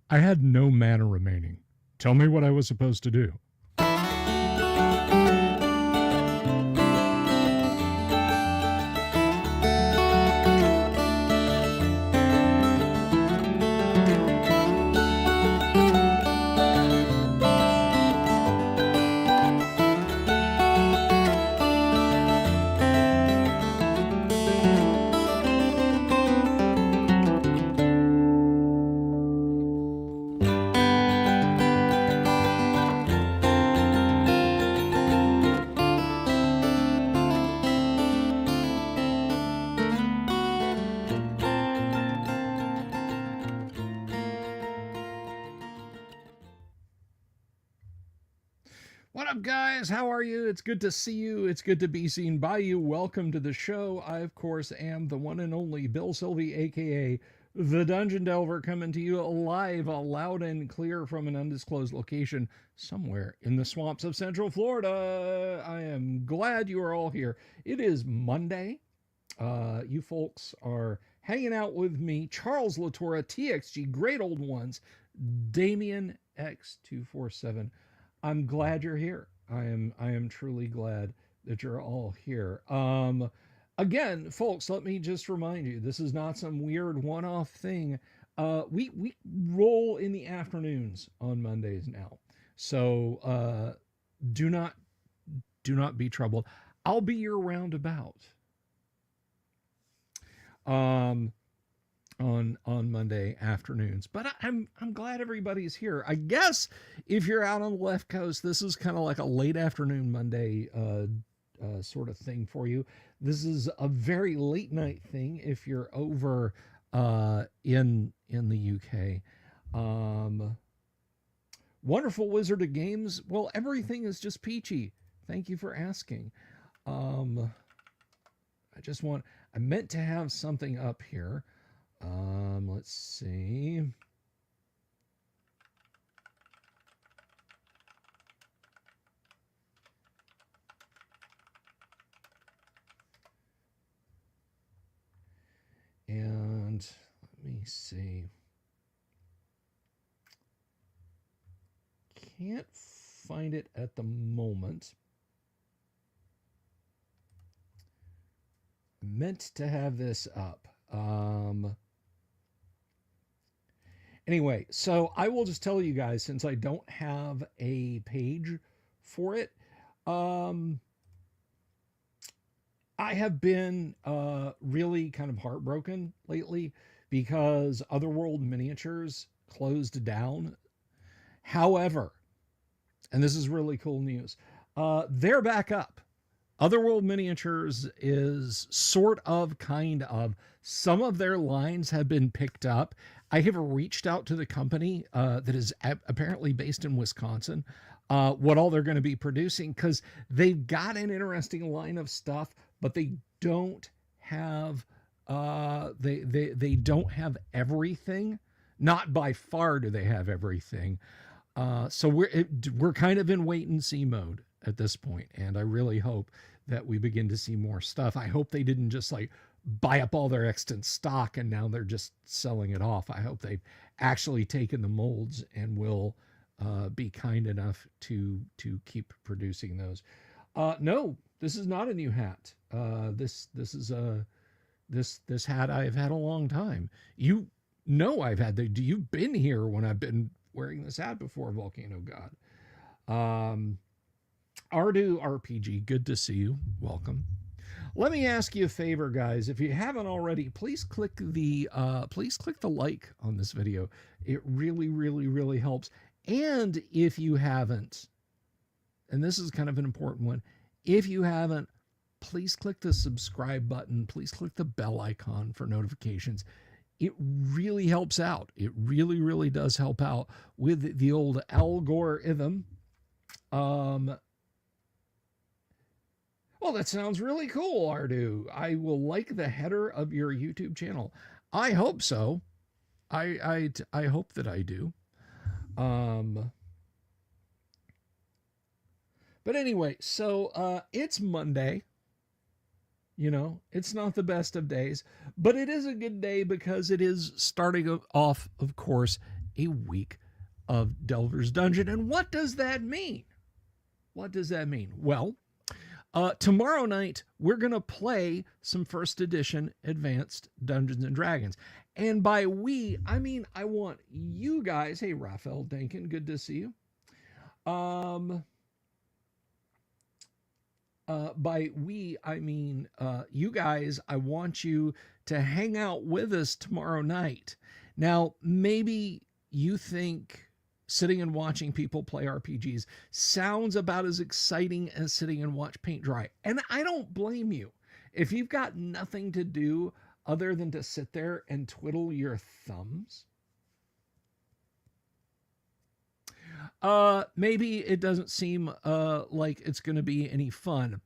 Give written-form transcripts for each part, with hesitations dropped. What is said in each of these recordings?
I had no mana remaining. Tell me what I was supposed to do. What up, guys? How are you? It's good to see you. It's good to be seen by you. Welcome to the show. I, of course, am the one and only Bill Sylvie, aka the Dungeon Delver, coming to you live, loud and clear from an undisclosed location somewhere in the swamps of Central Florida. I am glad you are all here. It is Monday. You folks are hanging out with me, Charles Latora, TXG, Great Old Ones, Damien X247. I'm glad you're here. I am truly glad that you're all here. Again, folks, let me just remind you, this is not some weird one-off thing. We roll in the afternoons on Mondays now, so do not be troubled. I'll be your roundabout. On Monday afternoons. But I'm glad everybody's here. I guess if you're out on the left coast, this is kind of like a late afternoon Monday sort of thing for you. This is a very late night thing if you're over in the UK. Wonderful Wizard of Games. Well, everything is just peachy. Thank you for asking. I meant to have something up here. Let's see. And let me see. Can't find it at the moment. Meant to have this up. Anyway, so I will just tell you guys, since I don't have a page for it, I have been really kind of heartbroken lately because Otherworld Miniatures closed down. However, and this is really cool news, they're back up. Otherworld Miniatures is sort of, kind of. Some of their lines have been picked up. I have reached out to the company that is apparently based in Wisconsin, what all they're going to be producing, because they've got an interesting line of stuff, but they don't have they don't have everything. Not by far do they have everything. So we're kind of in wait and see mode at this point, and I really hope that we begin to see more stuff. I hope they didn't just like buy up all their extant stock and now they're just selling it off. I hope they've actually taken the molds and will be kind enough to keep producing those. No, this is not a new hat. This is this hat I've had a long time. You know I've had you've been here when I've been wearing this hat before, Volcano God. Ardu RPG, good to see you. Welcome. Let me ask you a favor, guys. If you haven't already, please click the like on this video. It really, really, really helps. And if you haven't, and this is kind of an important one, if you haven't, please click the subscribe button. Please click the bell icon for notifications. It really helps out. It really, really does help out with the old algorithm. Well, that sounds really cool, Ardu. I will like the header of your YouTube channel. I hope so. I hope that I do. But anyway, so it's Monday. You know, it's not the best of days, but it is a good day because it is starting off, of course, a week of Delver's Dungeon. And what does that mean? What does that mean? Well, tomorrow night, we're going to play some first edition advanced Dungeons and Dragons. And by we, I mean, I want you guys. Hey, Raphael Dankin, good to see you. By we, I mean you guys. I want you to hang out with us tomorrow night. Now, maybe you think sitting and watching people play RPGs sounds about as exciting as sitting and watch paint dry. And I don't blame you. If you've got nothing to do other than to sit there and twiddle your thumbs, maybe it doesn't seem like it's going to be any fun.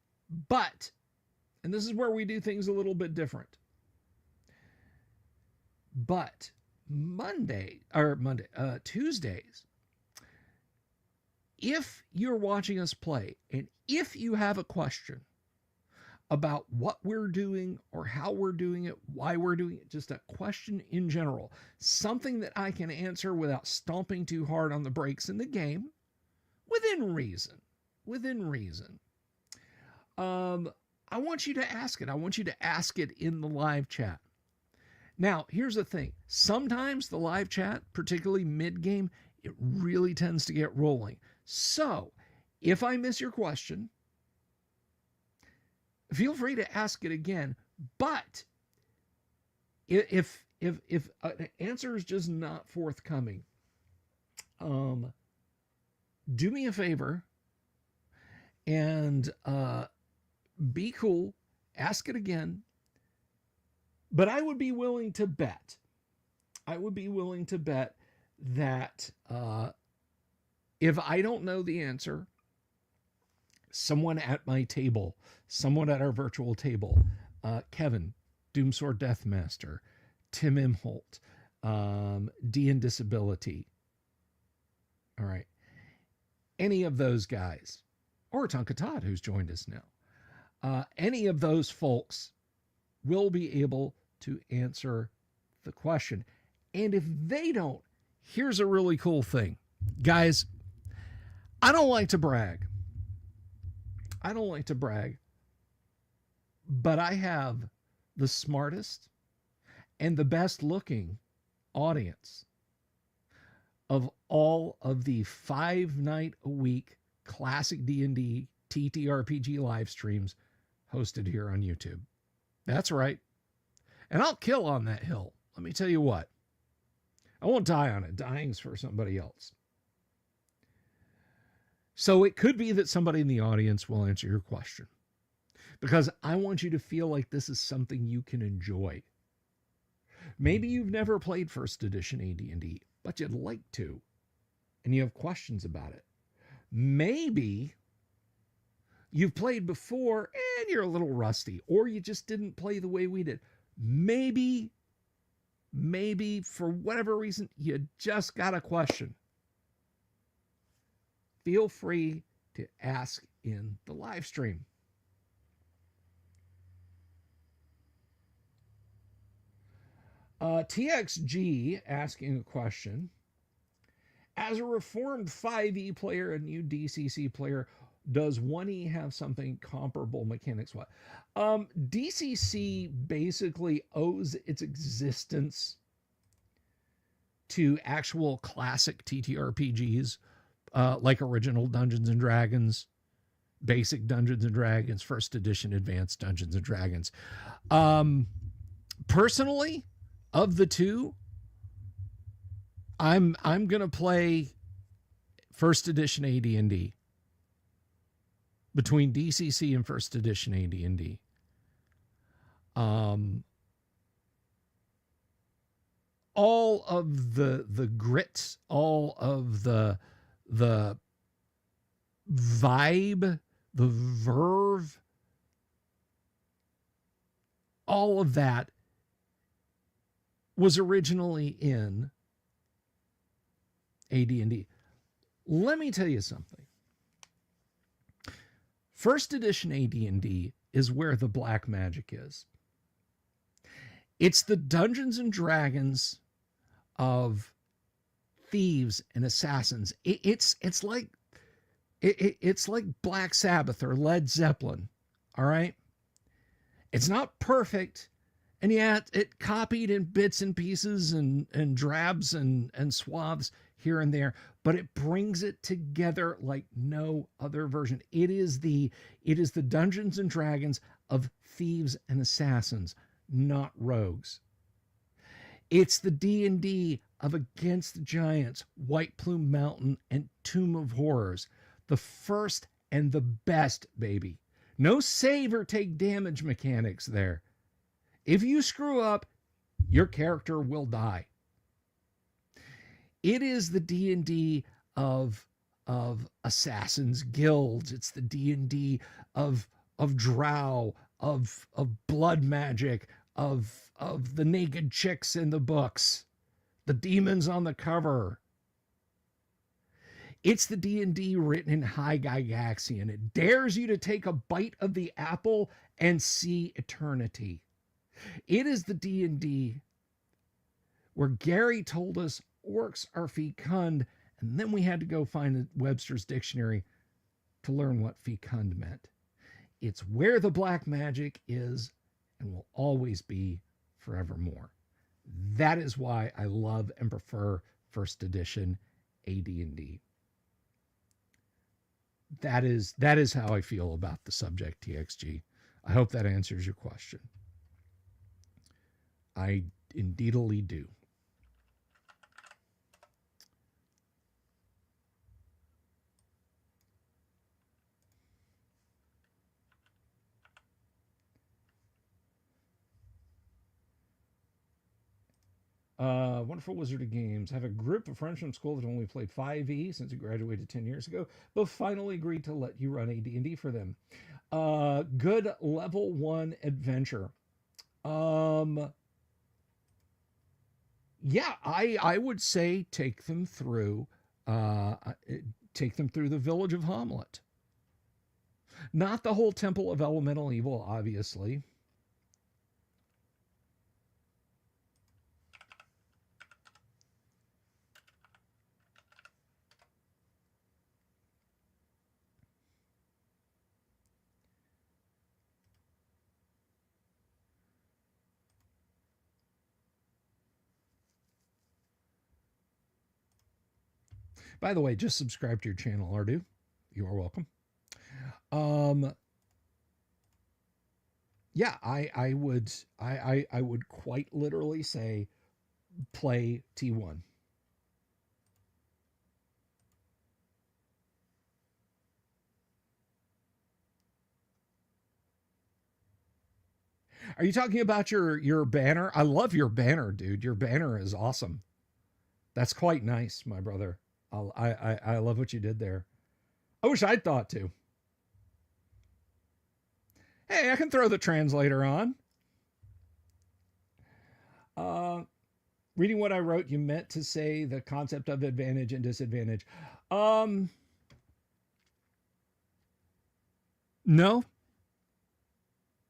But, and this is where we do things a little bit different. But Tuesdays, if you're watching us play and if you have a question about what we're doing or how we're doing it, why we're doing it, just a question in general, something that I can answer without stomping too hard on the brakes in the game, within reason, I want you to ask it. I want you to ask it in the live chat. Now, here's the thing. Sometimes the live chat, particularly mid-game, it really tends to get rolling. So, if I miss your question, feel free to ask it again. But if an answer is just not forthcoming, do me a favor and be cool. Ask it again. But I would be willing to bet. That if I don't know the answer, someone at my table, someone at our virtual table, Kevin, Doomsword Deathmaster, Tim Imholt, D and Disability, all right, any of those guys, or Tonka Todd, who's joined us now, any of those folks will be able to answer the question. And if they don't, here's a really cool thing. Guys, I don't like to brag, but I have the smartest and the best looking audience of all of the 5-night-a-week classic D&D TTRPG live streams hosted here on YouTube. That's right. And I'll kill on that hill. Let me tell you what. I won't die on it. Dying's for somebody else. So it could be that somebody in the audience will answer your question, because I want you to feel like this is something you can enjoy. Maybe you've never played first edition AD&D, but you'd like to, and you have questions about it. Maybe you've played before and you're a little rusty, or you just didn't play the way we did. Maybe for whatever reason, you just got a question. Feel free to ask in the live stream. TXG asking a question. As a reformed 5e player and new DCC player, does 1e have something comparable mechanics-wise? DCC basically owes its existence to actual classic TTRPGs, like original Dungeons and Dragons, basic Dungeons and Dragons, first edition advanced Dungeons and Dragons. Personally, of the two, I'm gonna play first edition AD&D. Between DCC and first edition AD&D. All of the grit, all of the vibe, the verve, all of that was originally in AD&D. Let me tell you something. First edition AD&D is where the black magic is. It's the Dungeons and Dragons of thieves and assassins. It's like it's like Black Sabbath or Led Zeppelin. All right, it's not perfect, and yet it copied in bits and pieces and drabs and swaths here and there, but it brings it together like no other version. It is the Dungeons and Dragons of thieves and assassins, not rogues. It's the D&D of Against the Giants, White Plume Mountain, and Tomb of Horrors. The first and the best, baby. No save or take damage mechanics there. If you screw up, your character will die. It is the D&D of assassins guilds. It's the D&D of drow, of blood magic, of the naked chicks in the books, the demons on the cover. It's the D&D written in High Gygaxian. It dares you to take a bite of the apple and see eternity. It is the D&D where Gary told us orcs are fecund, and then we had to go find Webster's dictionary to learn what fecund meant. It's where the black magic is and will always be forevermore. That is why I love and prefer first edition AD&D. That is how I feel about the subject, TXG. I hope that answers your question. I indeedly do. Wonderful Wizard of Games. I have a group of friends from school that only played 5e since we graduated 10 years ago, but finally agreed to let you run AD&D for them. Good level 1 adventure. Yeah, I would say take them through the village of Hamlet. Not the whole Temple of Elemental Evil, obviously. By the way, just subscribe to your channel, Ardu. You are welcome. Yeah, I would quite literally say play T1. Are you talking about your banner? I love your banner, dude. Your banner is awesome. That's quite nice, my brother. I love what you did there. I wish I'd thought to. Hey, I can throw the translator on. Reading what I wrote, you meant to say the concept of advantage and disadvantage. No.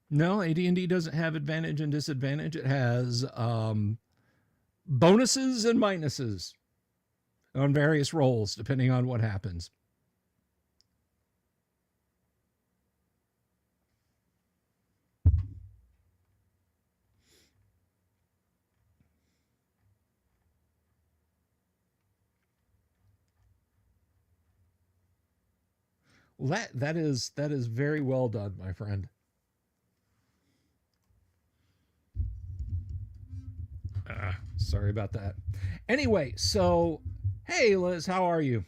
No, AD&D doesn't have advantage and disadvantage. It has bonuses and minuses on various rolls, depending on what happens. Well, that is very well done, my friend. Sorry about that. Anyway, so hey Liz, how are you?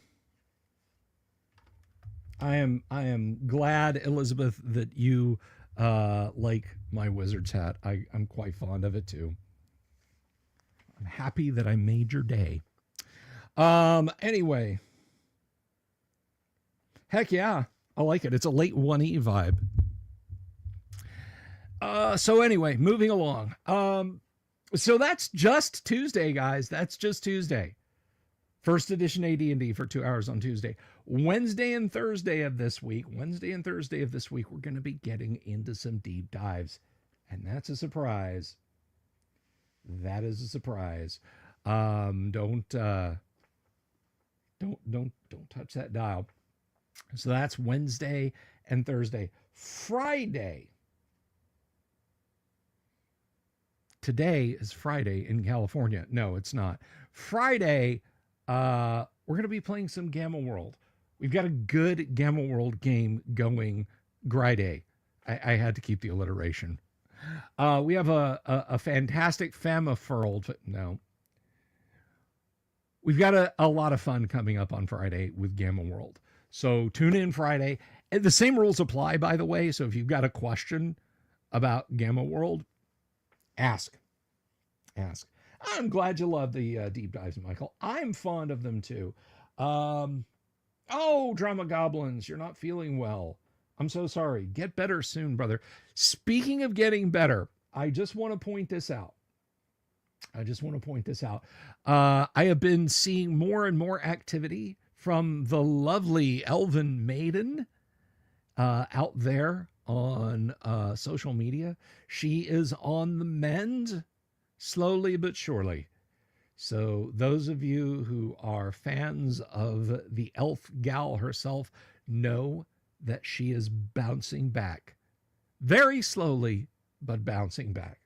I am glad, Elizabeth, that you like my wizard's hat. I'm quite fond of it too. I'm happy that I made your day. Anyway. Heck yeah. I like it. It's a late 1E vibe. So anyway, moving along. So that's just Tuesday, guys. That's just Tuesday. First edition AD&D for 2 hours on Tuesday. Wednesday and Thursday of this week, we're going to be getting into some deep dives. And that's a surprise. That is a surprise. Don't Don't touch that dial. So that's Wednesday and Thursday. Friday. Today is Friday in California. No, it's not. Friday, we're going to be playing some Gamma World. We've got a good Gamma World game going. Friday. I had to keep the alliteration. We have a fantastic Fama Furled. No, we've got a lot of fun coming up on Friday with Gamma World. So tune in Friday. And the same rules apply, by the way. So if you've got a question about Gamma World, ask. Ask. I'm glad you love the deep dives, Michael. I'm fond of them too. Um, oh, Drama Goblins, you're not feeling well. I'm so sorry. Get better soon, brother. Speaking of getting better, I just want to point this out. I have been seeing more and more activity from the lovely Elven Maiden out there on social media. She is on the mend, slowly but surely. So those of you who are fans of the elf gal herself know that she is bouncing back. Very slowly, but bouncing back.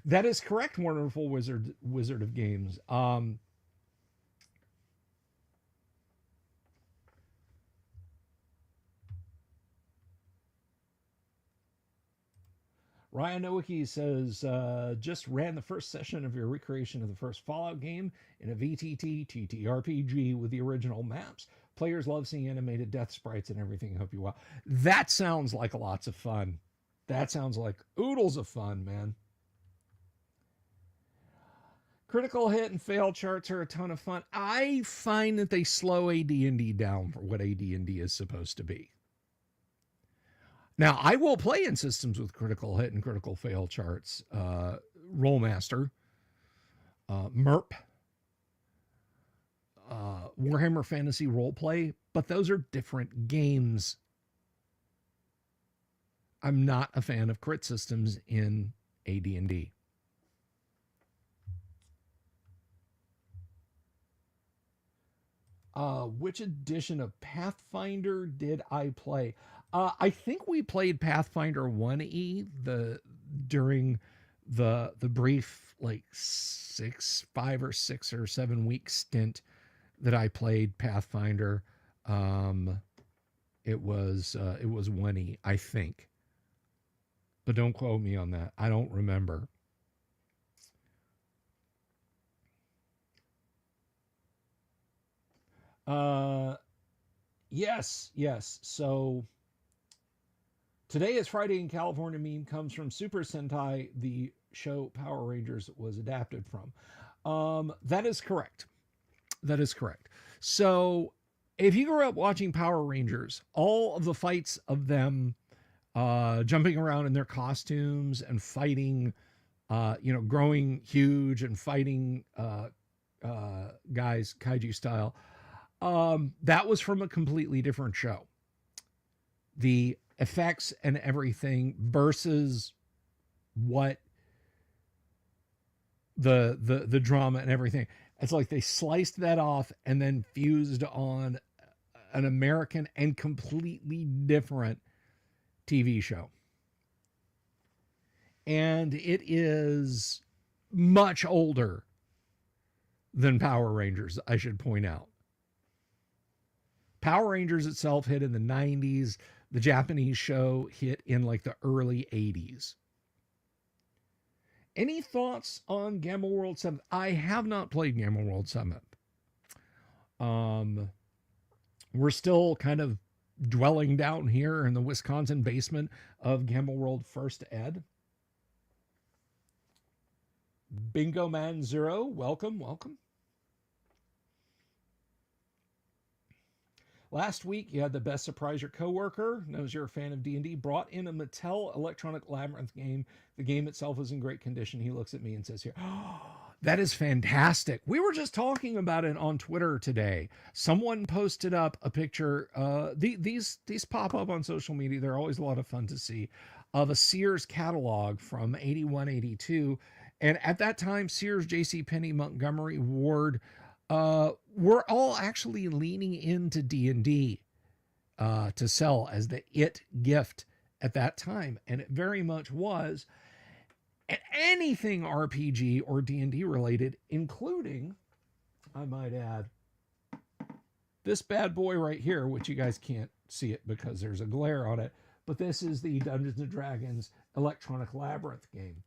That is correct, wonderful Wizard of Games. Ryan Nowicki says, just ran the first session of your recreation of the first Fallout game in a VTT TTRPG with the original maps. Players love seeing animated death sprites and everything. Hope you well. That sounds like lots of fun. That sounds like oodles of fun, man. Critical hit and fail charts are a ton of fun. I find that they slow AD&D down for what AD&D is supposed to be. Now, I will play in systems with critical hit and critical fail charts. Rollmaster, MERP, Warhammer Fantasy Roleplay, but those are different games. I'm not a fan of crit systems in AD&D. Which edition of Pathfinder did I play? I think we played Pathfinder 1E during the brief like 5 or 6 or 7 week stint that I played Pathfinder. It was 1E, I think. But don't quote me on that. I don't remember. Yes. So today is Friday in California meme comes from Super Sentai, the show Power Rangers was adapted from. That is correct. So if you grew up watching Power Rangers, all of the fights of them jumping around in their costumes and fighting, growing huge and fighting guys kaiju style, that was from a completely different show. The effects and everything versus what the drama and everything. It's like they sliced that off and then fused on an American and completely different TV show. And it is much older than Power Rangers, I should point out. Power Rangers itself hit in the 90s. The Japanese show hit in like the early 80s. Any thoughts on Gamma World 7th? I have not played Gamma World 7th. We're still kind of dwelling down here in the Wisconsin basement of Gamma World First Ed. Bingo Man Zero, welcome. Last week, you had the best surprise. Your coworker knows you're a fan of D&D, brought in a Mattel Electronic Labyrinth game. The game itself is in great condition. He looks at me and says here, oh, that is fantastic. We were just talking about it on Twitter today. Someone posted up a picture. These pop up on social media. They're always a lot of fun to see, of a Sears catalog from 81, 82. And at that time, Sears, J.C. Penney, Montgomery Ward were all actually leaning into D&D to sell as the it gift at that time, and it very much was. And anything RPG or D&D related, including, I might add, this bad boy right here, which you guys can't see it because there's a glare on it, but this is the Dungeons and Dragons Electronic Labyrinth game,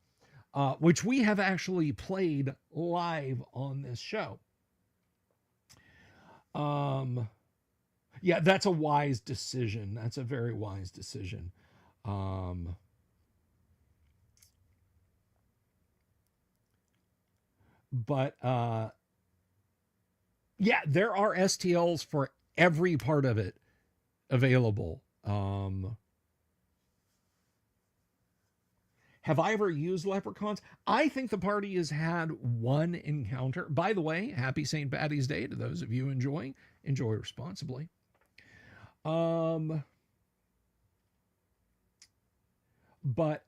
which we have actually played live on this show. Yeah, that's a wise decision. That's a very wise decision. Um, but yeah, there are STLs for every part of it available. Have I ever used leprechauns? I think the party has had one encounter. By the way, happy St. Patty's Day to those of you enjoying. Enjoy responsibly. Um, but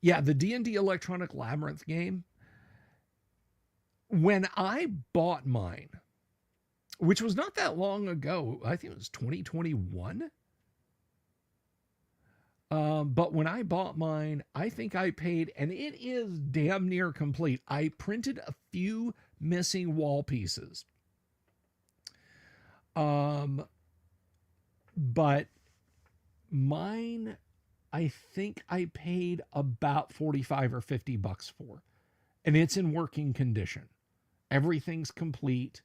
yeah, the D&D Electronic Labyrinth game, when I bought mine, which was not that long ago, I think it was 2021. But when I bought mine, I think I paid, and it is damn near complete. I printed a few missing wall pieces. But mine, I think I paid about 45 or $50 for, and it's in working condition. Everything's complete.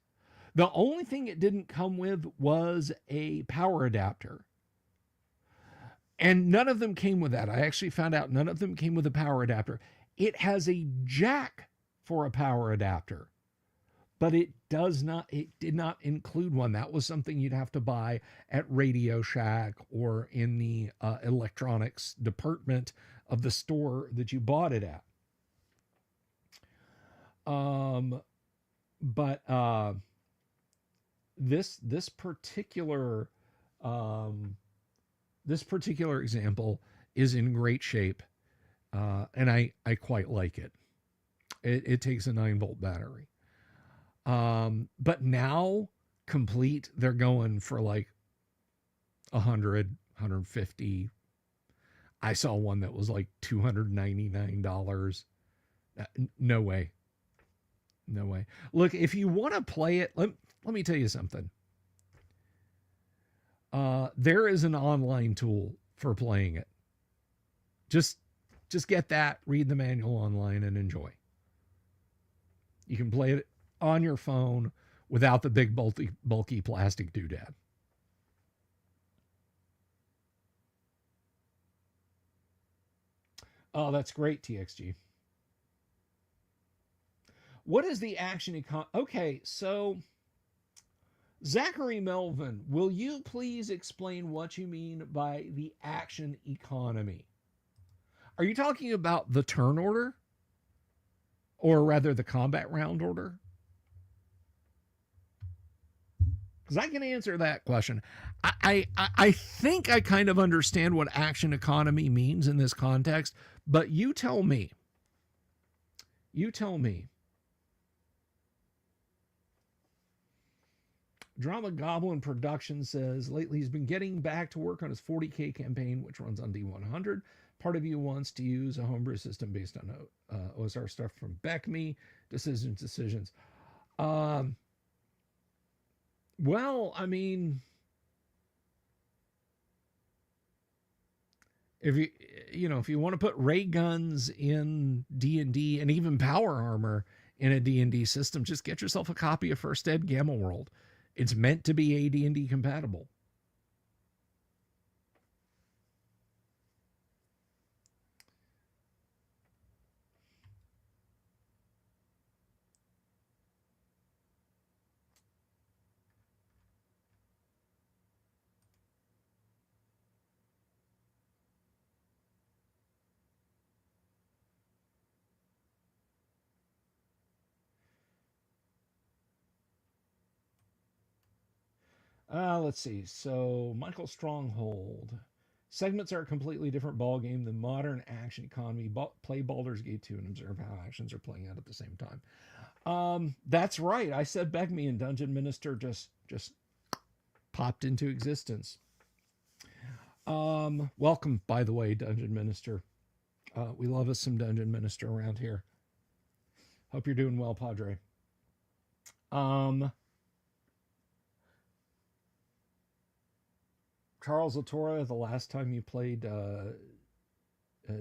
The only thing it didn't come with was a power adapter. And none of them came with that. I actually found out none of them came with a power adapter. It has a jack for a power adapter, but it did not include one. That was something you'd have to buy at Radio Shack or in the electronics department of the store that you bought it at. But this particular example is in great shape, and I quite like it. It takes a 9-volt battery. But now complete, they're going for like 100, 150. I saw one that was like $299. No way. No way. Look, if you want to play it, let me tell you something. There is an online tool for playing it. Just get that, read the manual online, and enjoy. You can play it on your phone without the big bulky plastic doodad. Oh, that's great, TXG. What is the action Okay, so Zachary Melvin, will you please explain what you mean by the action economy? Are you talking about the turn order? Or rather, the combat round order? Because I can answer that question. I think I kind of understand what action economy means in this context, but you tell me. You tell me. Drama Goblin Production says lately he's been getting back to work on his 40K campaign, which runs on D100. Part of you wants to use a homebrew system based on OSR stuff from BECME. Decisions. Well, I mean, if you want to put ray guns in D&D and even power armor in a D&D system, just get yourself a copy of First Ed Gamma World. It's meant to be AD&D compatible. Let's see. So Michael Stronghold Segments are a completely different ballgame than modern action economy. Play Baldur's Gate 2 and observe how actions are playing out at the same time. That's right. I said beg me, and Dungeon Minister just popped into existence. Welcome, by the way, Dungeon Minister. We love us some Dungeon Minister around here. Hope you're doing well, Padre. Charles Latorre, the last time you played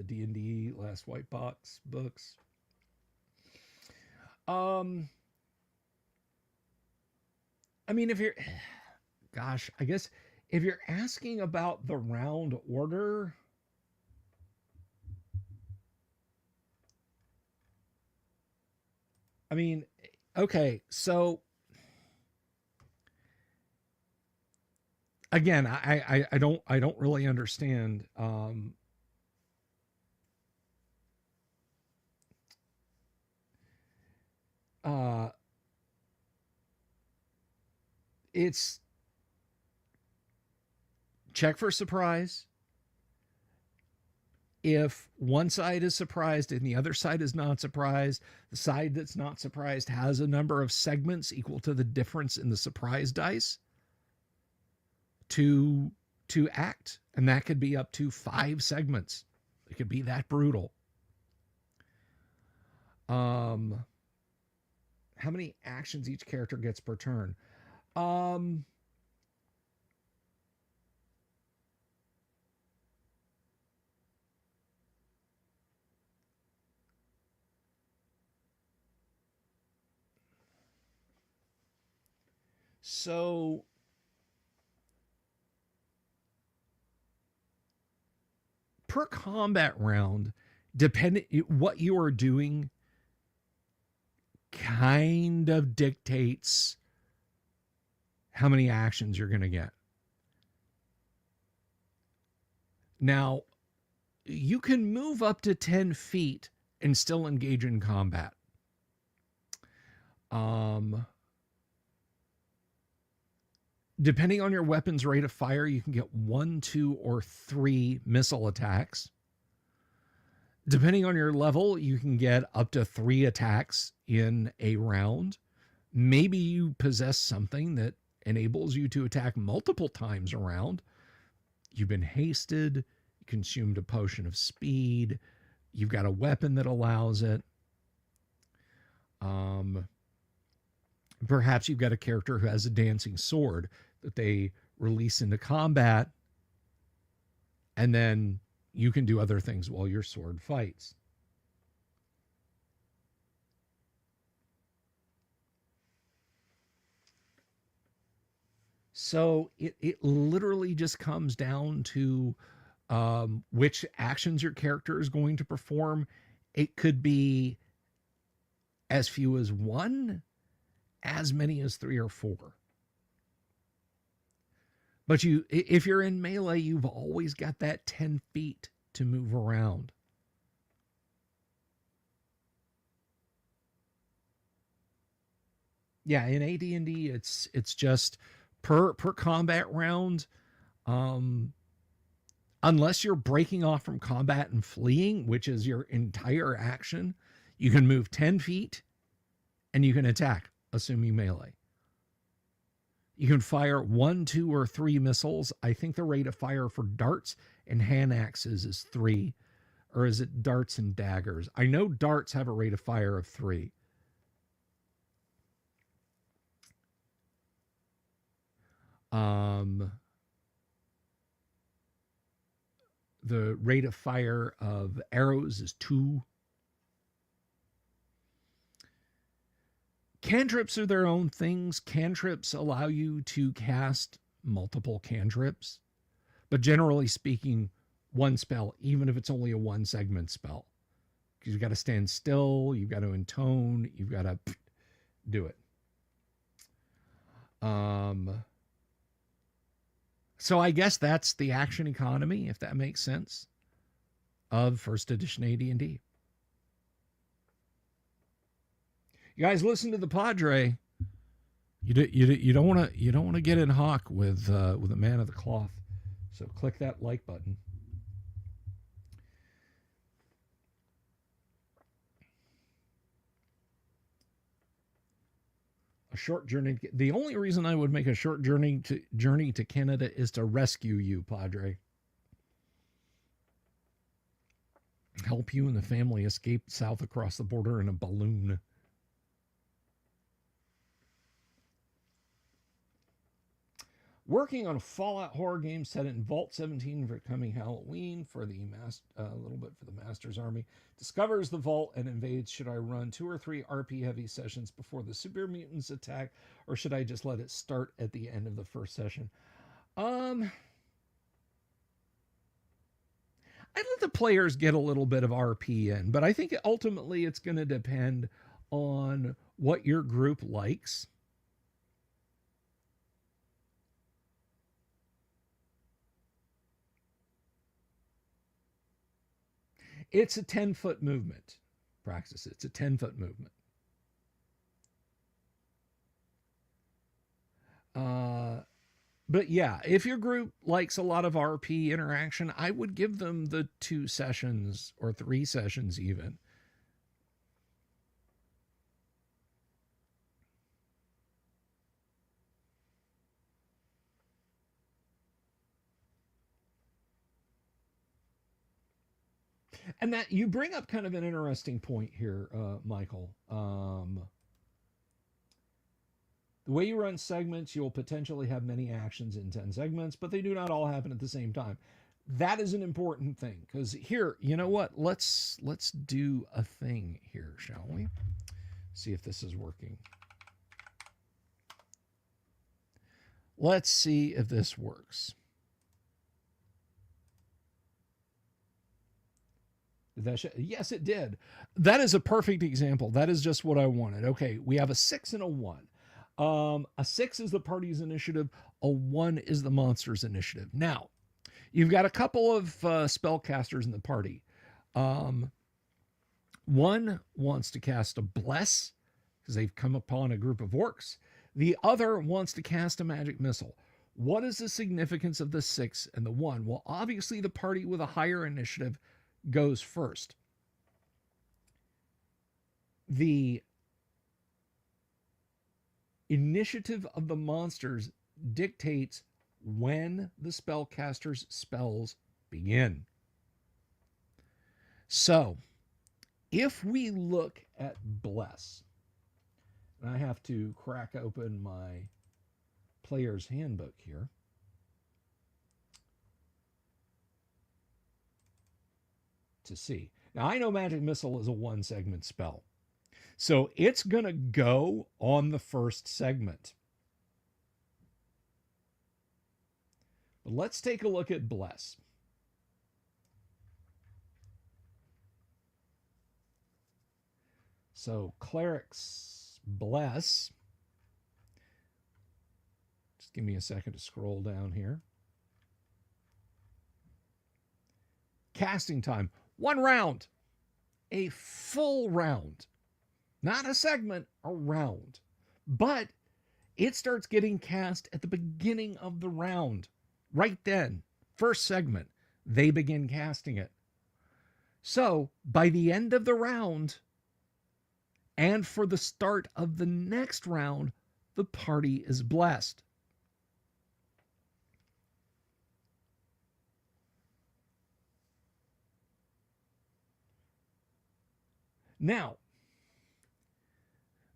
D&D, last white box books. I mean, if you're, gosh, I guess if you're asking about the round order, I mean, okay, so again, I don't really understand. It's check for surprise. If one side is surprised and the other side is not surprised, the side that's not surprised has a number of segments equal to the difference in the surprise dice to act, and that could be up to 5 segments. It could be that brutal. How many actions each character gets per turn? So per combat round, depending what you are doing, kind of dictates how many actions you're going to get. Now, you can move up to 10 feet and still engage in combat. Depending on your weapon's rate of fire, you can get 1, 2, or 3 missile attacks. Depending on your level, you can get up to 3 attacks in a round. Maybe you possess something that enables you to attack multiple times around. You've been hasted, you consumed a potion of speed, you've got a weapon that allows it. Perhaps you've got a character who has a dancing sword that they release into combat, and then you can do other things while your sword fights. So it literally just comes down to which actions your character is going to perform. It could be as few as 1, as many as 3 or 4. But if you're in melee, you've always got that 10 feet to move around. Yeah, in AD&D, it's just per combat round. Unless you're breaking off from combat and fleeing, which is your entire action, you can move 10 feet and you can attack, assuming melee. You can fire 1, 2, or 3 missiles. I think the rate of fire for darts and hand axes is 3. Or is it darts and daggers? I know darts have a rate of fire of 3. The rate of fire of arrows is 2. Cantrips are their own things. Cantrips allow you to cast multiple cantrips, but generally speaking, one spell, even if it's only a 1-segment spell. Because you've got to stand still, you've got to intone, you've got to do it. So I guess that's the action economy, if that makes sense, of first edition AD&D. You guys listen to the Padre. You don't want to get in hock with a man of the cloth. So click that like button. A short journey. The only reason I would make a short journey to Canada is to rescue you, Padre. Help you and the family escape south across the border in a balloon. Working on a Fallout horror game set in Vault 17 for coming Halloween for the a little bit for the Masters Army. Discovers the vault and invades. Should I run 2 or 3 RP heavy sessions before the super mutants attack, or should I just let it start at the end of the first session? I'd let the players get a little bit of RP in, but I think ultimately it's going to depend on what your group likes. It's a 10-foot movement. Practice it. It's a 10-foot movement. But yeah, if your group likes a lot of RP interaction, I would give them the 2 sessions or 3 sessions even. And that you bring up kind of an interesting point here, Michael. The way you run segments, you'll potentially have many actions in 10 segments, but they do not all happen at the same time. That is an important thing, because here, you know what? Let's do a thing here, shall we? See if this is working. Let's see if this works. Yes, it did. That is a perfect example. That is just what I wanted. Okay, we have a 6 and a 1. A 6 is the party's initiative. A 1 is the monster's initiative. Now, you've got a couple of spellcasters in the party. 1 wants to cast a bless because they've come upon a group of orcs. The other wants to cast a magic missile. What is the significance of the 6 and the 1? Well, obviously the party with a higher initiative goes first. The initiative of the monsters dictates when the spellcaster's spells begin. So, if we look at Bless, and I have to crack open my player's handbook here. To see. Now, I know Magic Missile is a 1-segment spell. So it's going to go on the first segment. But let's take a look at Bless. So Cleric's Bless. Just give me a second to scroll down here. Casting time. 1 round. A full round. Not a segment, a round. But it starts getting cast at the beginning of the round. Right then. First segment. They begin casting it. So, by the end of the round, and for the start of the next round, the party is blessed. Now,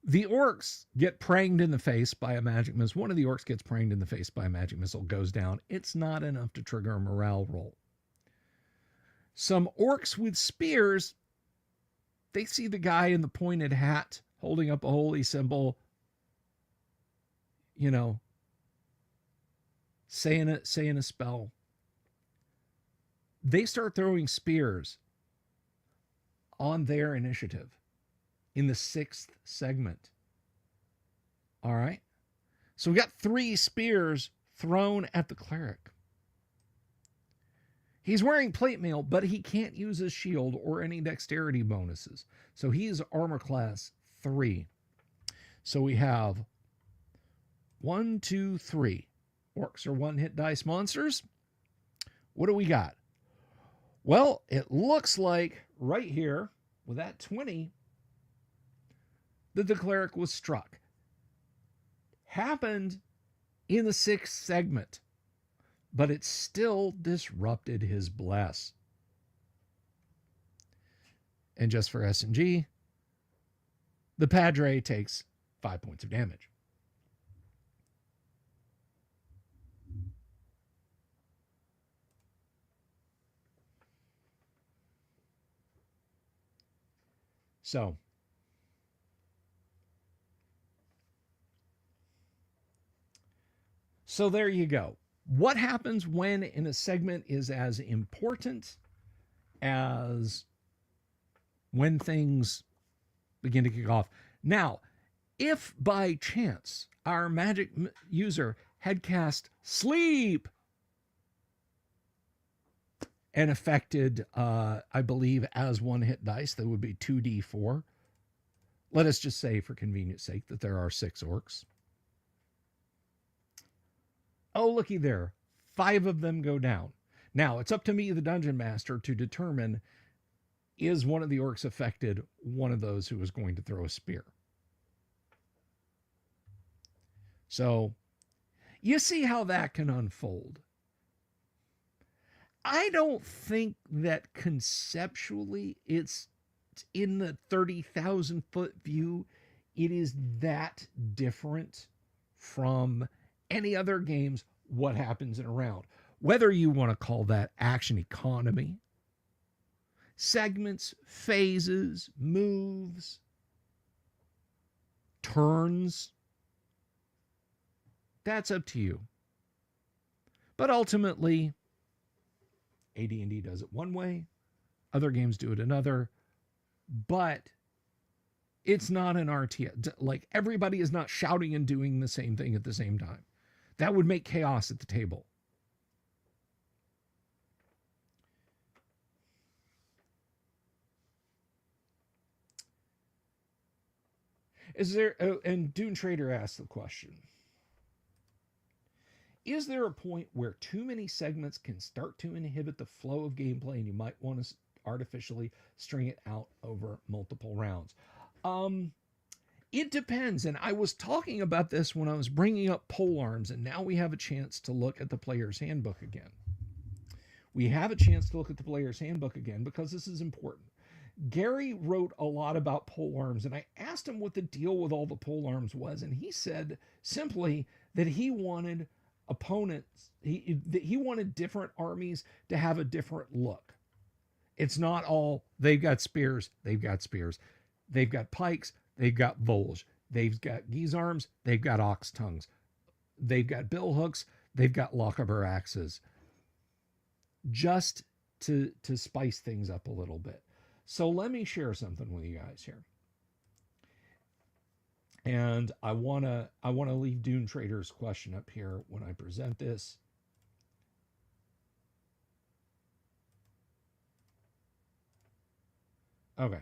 the orcs get pranged in the face by a magic missile. One of the orcs gets pranged in the face by a magic missile, goes down. It's not enough to trigger a morale roll. Some orcs with spears, they see the guy in the pointed hat holding up a holy symbol, you know, saying a spell. They start throwing spears on their initiative in the 6th segment. All right. So we got 3 spears thrown at the cleric. He's wearing plate mail, but he can't use his shield or any dexterity bonuses. So he is armor class 3. So we have 1, 2, 3. Orcs are 1-hit dice monsters. What do we got? Well, it looks like right here with that 20 that the cleric was struck. Happened in the 6th segment, but it still disrupted his bless. And just for S&G, the Padre takes 5 points of damage. So there you go. What happens when in a segment is as important as when things begin to kick off. Now, if by chance our magic user had cast sleep and affected, I believe, as one hit dice, that would be 2d4. Let us just say, for convenience sake, that there are 6 orcs. Oh, looky there. 5 of them go down. Now, it's up to me, the dungeon master, to determine, is one of the orcs affected one of those who is going to throw a spear? So, you see how that can unfold. I don't think that conceptually it's in the 30,000 foot view. It is that different from any other games, what happens in a round. Whether you want to call that action economy, segments, phases, moves, turns, that's up to you. But ultimately, AD&D does it one way, other games do it another, but it's not an RTS. Like, everybody is not shouting and doing the same thing at the same time. That would make chaos at the table. Is there, and Dune Trader asked the question, is there a point where too many segments can start to inhibit the flow of gameplay and you might want to artificially string it out over multiple rounds? It depends. And I was talking about this when I was bringing up polearms, and now we have a chance to look at the player's handbook again. We have a chance to look at the player's handbook again because this is important. Gary wrote a lot about polearms, and I asked him what the deal with all the polearms was, and he said simply that he wanted opponents, he wanted different armies to have a different look. It's not all they've got spears, they've got spears. They've got pikes, they've got voles. They've got geese arms, they've got ox tongues. They've got bill hooks, they've got Lochaber axes. Just to spice things up a little bit. So let me share something with you guys here. And I wanna leave Dune Trader's question up here when I present this. Okay.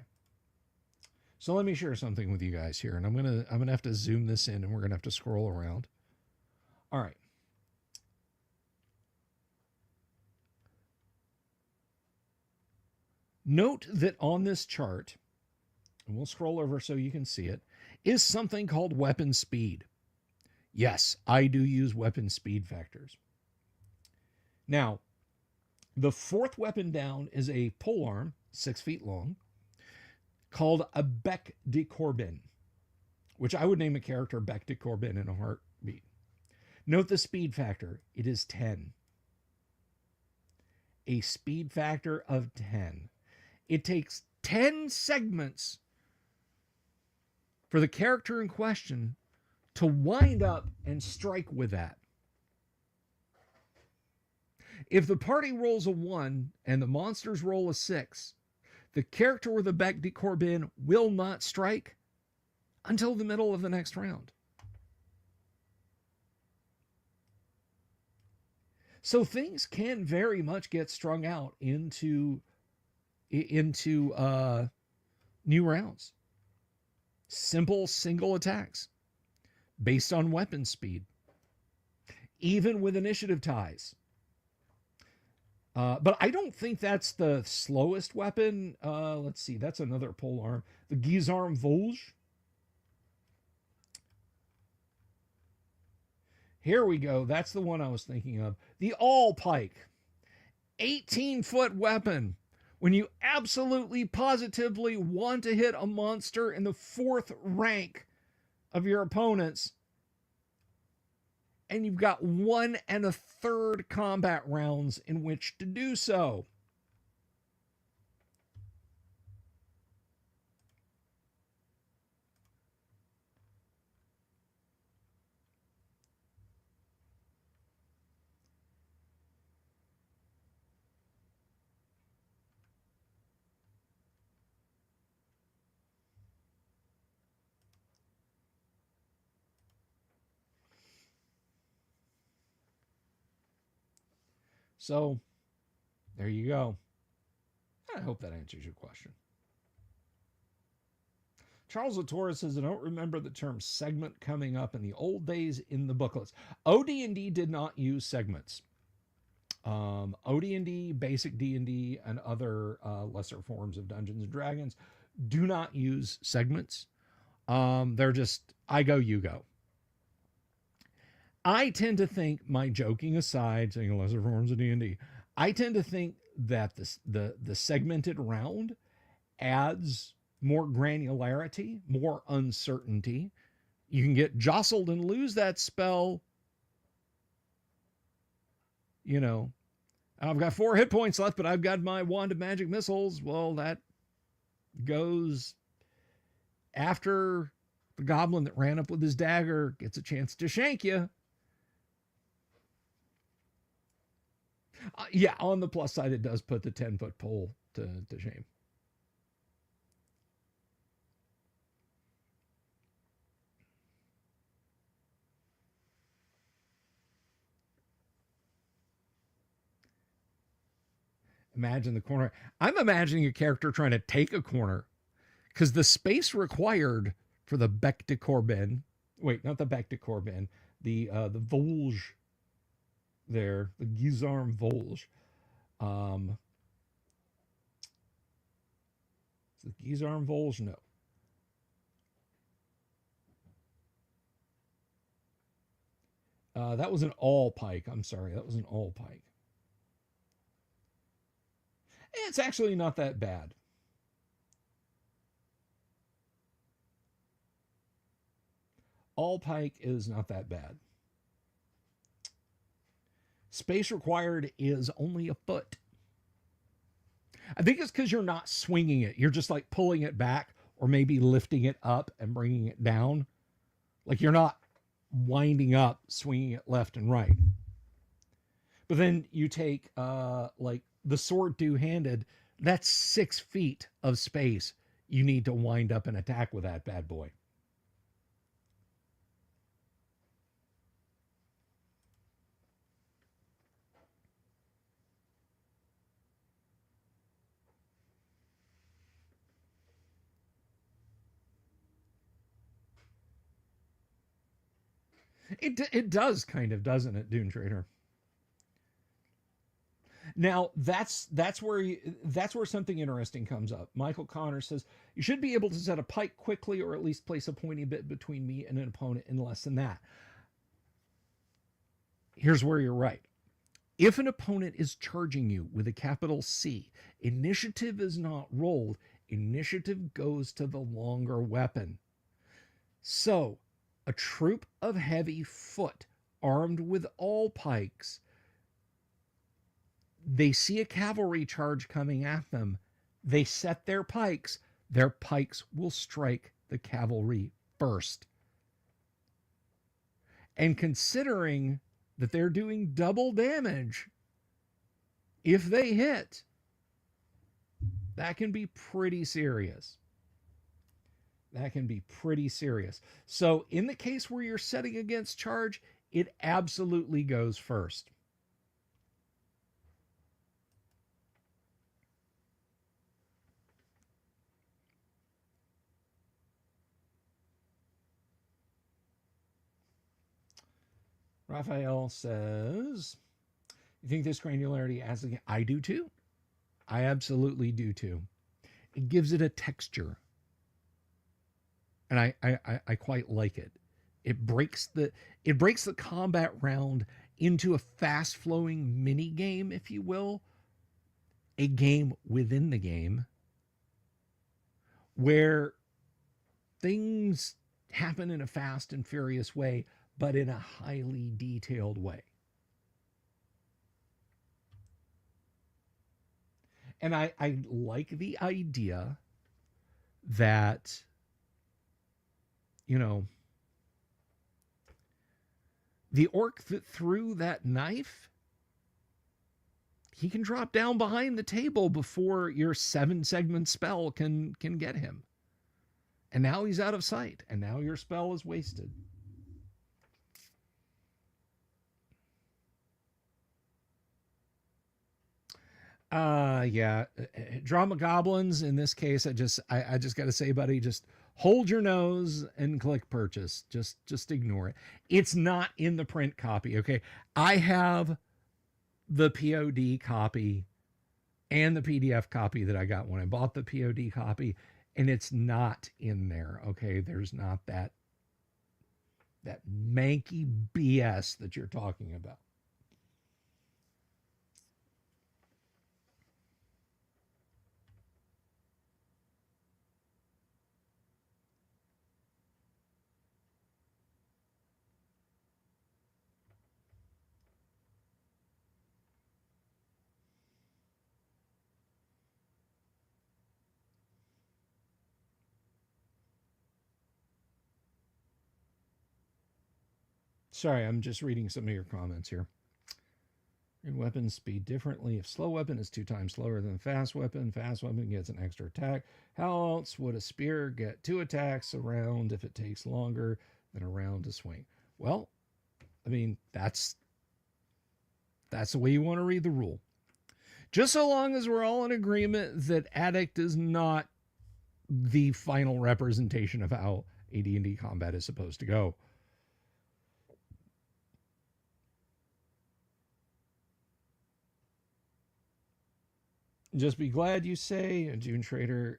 So let me share something with you guys here, and I'm gonna have to zoom this in, and we're gonna have to scroll around. All right. Note that on this chart, and we'll scroll over so you can see it, is something called weapon speed. Yes, I do use weapon speed factors. Now, the 4th weapon down is a polearm, 6 feet long, called a Bec de Corbin, which I would name a character Bec de Corbin in a heartbeat. Note the speed factor. It is 10. A speed factor of 10. It takes 10 segments for the character in question to wind up and strike with that. If the party rolls a 1 and the monsters roll a 6, the character with the Bec de Corbin will not strike until the middle of the next round. So things can very much get strung out into new rounds. Simple single attacks based on weapon speed, even with initiative ties. But I don't think that's the slowest weapon. Let's see, that's another pole arm. The Guisarme Volge. Here we go. That's the one I was thinking of. The All Pike. 18-foot weapon. When you absolutely positively want to hit a monster in the fourth rank of your opponents, and you've got 1 1/3 combat rounds in which to do so. So, there you go. I hope that answers your question. Charles Latour says, I don't remember the term segment coming up in the old days in the booklets. OD&D did not use segments. OD&D, basic D&D, and other lesser forms of Dungeons and Dragons do not use segments. They're just, I go, you go. I tend to think, my joking aside, saying lesser forms of D&D, I tend to think that the segmented round adds more granularity, more uncertainty. You can get jostled and lose that spell. You know, I've got 4 hit points left, but I've got my wand of magic missiles. Well, that goes after the goblin that ran up with his dagger gets a chance to shank you. Yeah, on the plus side, it does put the 10-foot pole to shame. Imagine the corner. I'm imagining a character trying to take a corner because the space required for the bec de Corbin, wait, not the bec de Corbin, the Volge there, the Guisarme Volge. Um, is the Guisarme Volge? No. That was an all pike. I'm sorry, that was an all pike. It's actually not that bad. All pike is not that bad. Space required is only a foot. I think it's because you're not swinging it. You're just like pulling it back or maybe lifting it up and bringing it down. Like you're not winding up, swinging it left and right. But then you take like the sword two-handed, that's 6 feet of space you need to wind up and attack with that bad boy. It does kind of, doesn't it, Dune Trader? Now that's where something interesting comes up. Michael Connor says you should be able to set a pike quickly, or at least place a pointy bit between me and an opponent in less than that. Here's where you're right. If an opponent is charging you with a capital C, initiative is not rolled. Initiative goes to the longer weapon. So, a troop of heavy foot armed with all pikes, they see a cavalry charge coming at them. They set their pikes. Their pikes will strike the cavalry first. And considering that they're doing double damage, if they hit, that can be pretty serious. That can be pretty serious. So, in the case where you're setting against charge, it absolutely goes first. Raphael says, You think this granularity adds again? I do too. I absolutely do too. It gives it a texture, and I quite like it. It breaks the combat round into a fast flowing mini game, if you will, a game within the game where things happen in a fast and furious way, but in a highly detailed way. And I like the idea that, you know, the orc that threw that knife, he can drop down behind the table before your 7 segment spell can get him. And now he's out of sight, and now your spell is wasted. Yeah, drama goblins in this case. I just got to say, buddy, just hold your nose and click purchase. Just ignore it. It's not in the print copy. Okay, I have the POD copy and the PDF copy that I got when I bought the POD copy, and it's not in there. Okay, there's not that manky BS that you're talking about. Sorry, I'm just reading some of your comments here. And weapons speed differently. If slow weapon is 2 times slower than fast weapon gets an extra attack. How else would a spear get 2 attacks a round if it takes longer than a round to swing? Well, I mean, that's the way you want to read the rule. Just so long as we're all in agreement that addict is not the final representation of how AD&D combat is supposed to go. Just be glad you say, June Trader,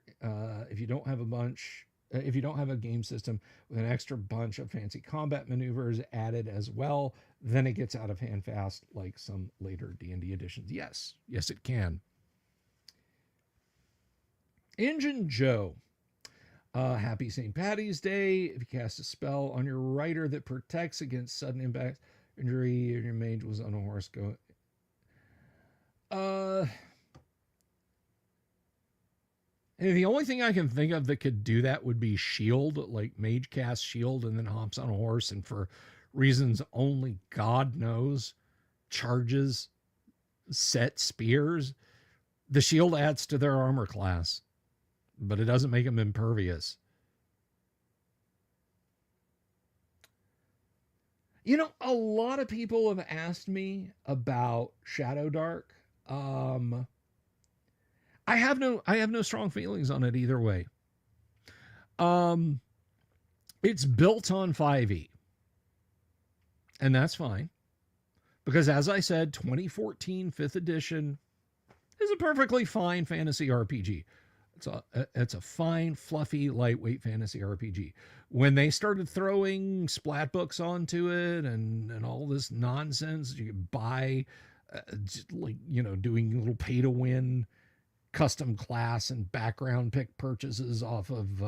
if you don't have a game system with an extra bunch of fancy combat maneuvers added as well, then it gets out of hand fast like some later D&D editions. Yes, it can. Engine Joe. Happy St. Patty's Day. If you cast a spell on your rider that protects against sudden impact injury, and your mage was on a horse, go. The only thing I can think of that could do that would be shield, like mage casts shield and then hops on a horse, and for reasons only God knows, charges set spears. The shield adds to their armor class, but it doesn't make them impervious. You know, a lot of people have asked me about Shadow Dark. I have no strong feelings on it either way. It's built on 5e. And that's fine. Because as I said, 2014 5th edition is a perfectly fine fantasy RPG. It's a fine, fluffy, lightweight fantasy RPG. When they started throwing splat books onto it and all this nonsense, you could buy, doing little pay to win custom class and background pick purchases off of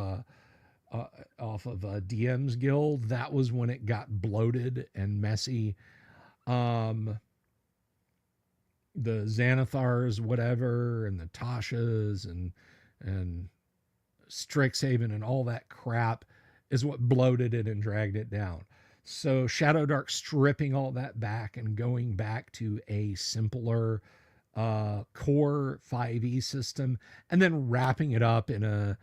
DM's Guild. That was when it got bloated and messy. The Xanathars, whatever, and the Tashas and Strixhaven and all that crap is what bloated it and dragged it down. So Shadow Dark stripping all that back and going back to a simpler core 5e system, and then wrapping it up in a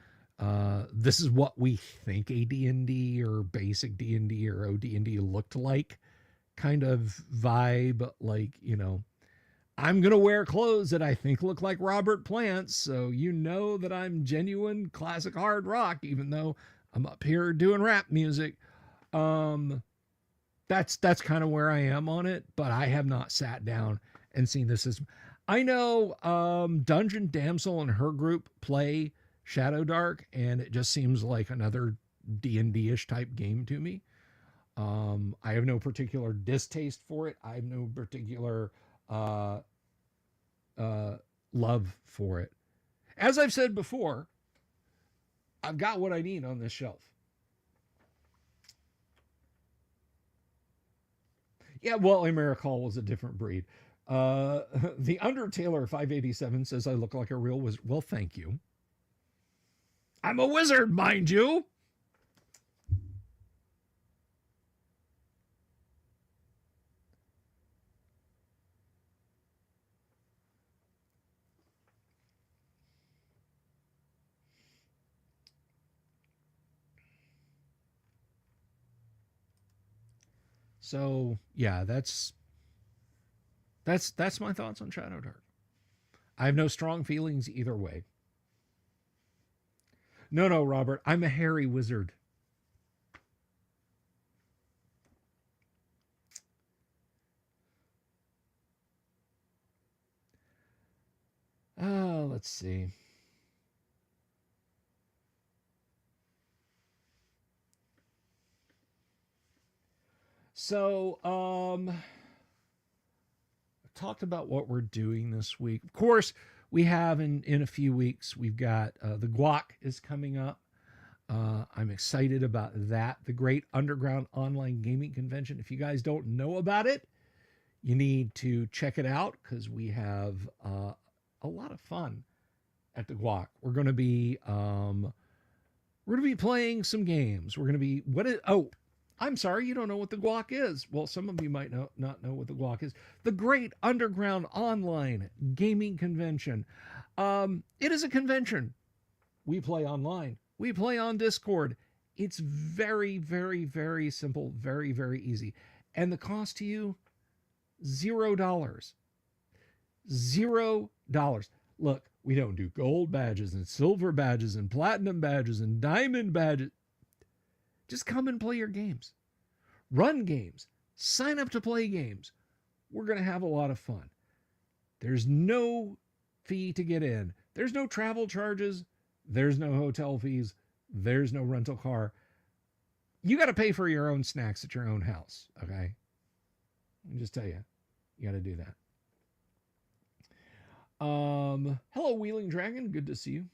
this is what we think a D&D or basic D&D or OD&D looked like kind of vibe. Like, I'm gonna wear clothes that I think look like Robert Plant's, so you know that I'm genuine classic hard rock, even though I'm up here doing rap music. That's kind of where I am on it, but I have not sat down and seen the system. I know Dungeon Damsel and her group play Shadow Dark, and it just seems like another D&D-ish type game to me. I have no particular distaste for it. I have no particular uh, uh, love for it. As I've said before, I've got what I need on this shelf. Yeah, well, Americall was a different breed. The Undertaler 587 says I look like a real wizard. Well, thank you. I'm a wizard, mind you. So yeah, that's my thoughts on Shadow Dark. I have no strong feelings either way. No, no, Robert, I'm a hairy wizard. Let's see. So, talked about what we're doing this week. Of course, we have in a few weeks. We've got the Guac is coming up. I'm excited about that. The Great Underground Online Gaming Convention. If you guys don't know about it, you need to check it out because we have a lot of fun at the Guac. We're gonna be playing some games. We're gonna be what is oh I'm sorry, you don't know what the Guac is. Well, some of you might not know what the Guac is. The Great Underground Online Gaming Convention. It is a convention. We play online. We play on Discord. It's very, very, very simple, very, very easy. And the cost to you, $0. $0. Look, we don't do gold badges and silver badges and platinum badges and diamond badges. Just come and play your games. Run games. Sign up to play games. We're going to have a lot of fun. There's no fee to get in. There's no travel charges. There's no hotel fees. There's no rental car. You got to pay for your own snacks at your own house, okay? I'll just tell you, you got to do that. Hello, Wheeling Dragon. Good to see you.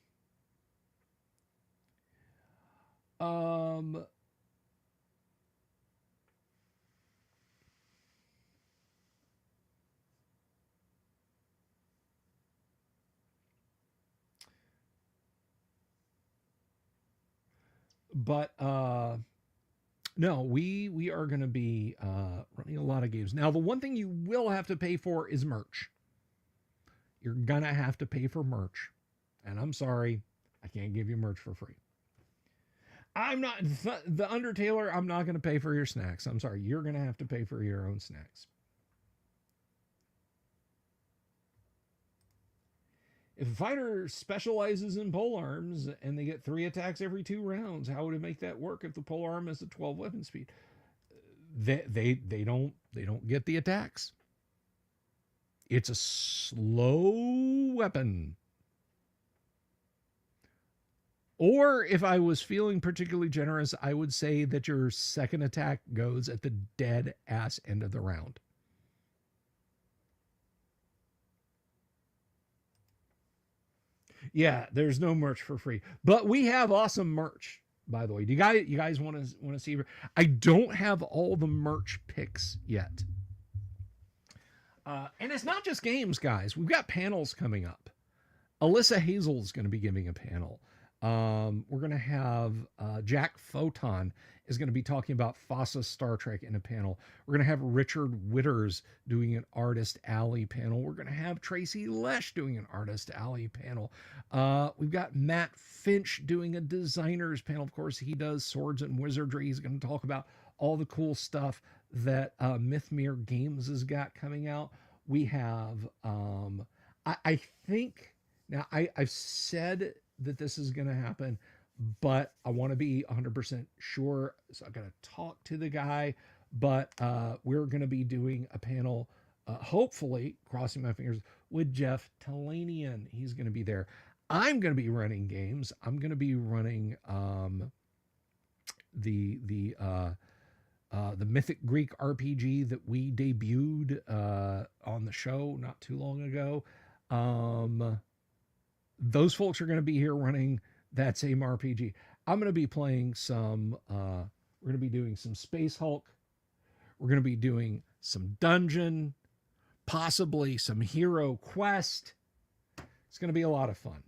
But no, we are going to be running a lot of games. Now, the one thing you will have to pay for is merch. You're going to have to pay for merch. And I'm sorry, I can't give you merch for free. I'm not, the Undertaler, I'm not going to pay for your snacks. I'm sorry, you're going to have to pay for your own snacks. If a fighter specializes in pole arms and they get 3 attacks every 2 rounds, how would it make that work if the pole arm has a 12 weapon speed? They don't get the attacks. It's a slow weapon. Or if I was feeling particularly generous, I would say that your second attack goes at the dead ass end of the round. Yeah, there's no merch for free, but we have awesome merch. By the way, do you guys want to see? I don't have all the merch picks yet, and it's not just games, guys. We've got panels coming up. Alyssa Hazel is going to be giving a panel. We're going to have Jack Photon is going to be talking about FOSSA Star Trek in a panel. We're going to have Richard Witters doing an Artist Alley panel. We're going to have Tracy Lesh doing an Artist Alley panel. We've got Matt Finch doing a Designers panel. Of course, he does Swords and Wizardry. He's going to talk about all the cool stuff that Mythmere Games has got coming out. We have, I think, now I've said that this is going to happen, but I want to be 100% sure. So I got to talk to the guy, but we're going to be doing a panel hopefully, crossing my fingers, with Jeff Talanian. He's going to be there. I'm going to be running games. I'm going to be running the the uh, the Mythic Greek RPG that we debuted on the show not too long ago. Um, those folks are going to be here running that same RPG. I'm going to be playing some. We're going to be doing some Space Hulk. We're going to be doing some dungeon, possibly some hero quest. It's going to be a lot of fun.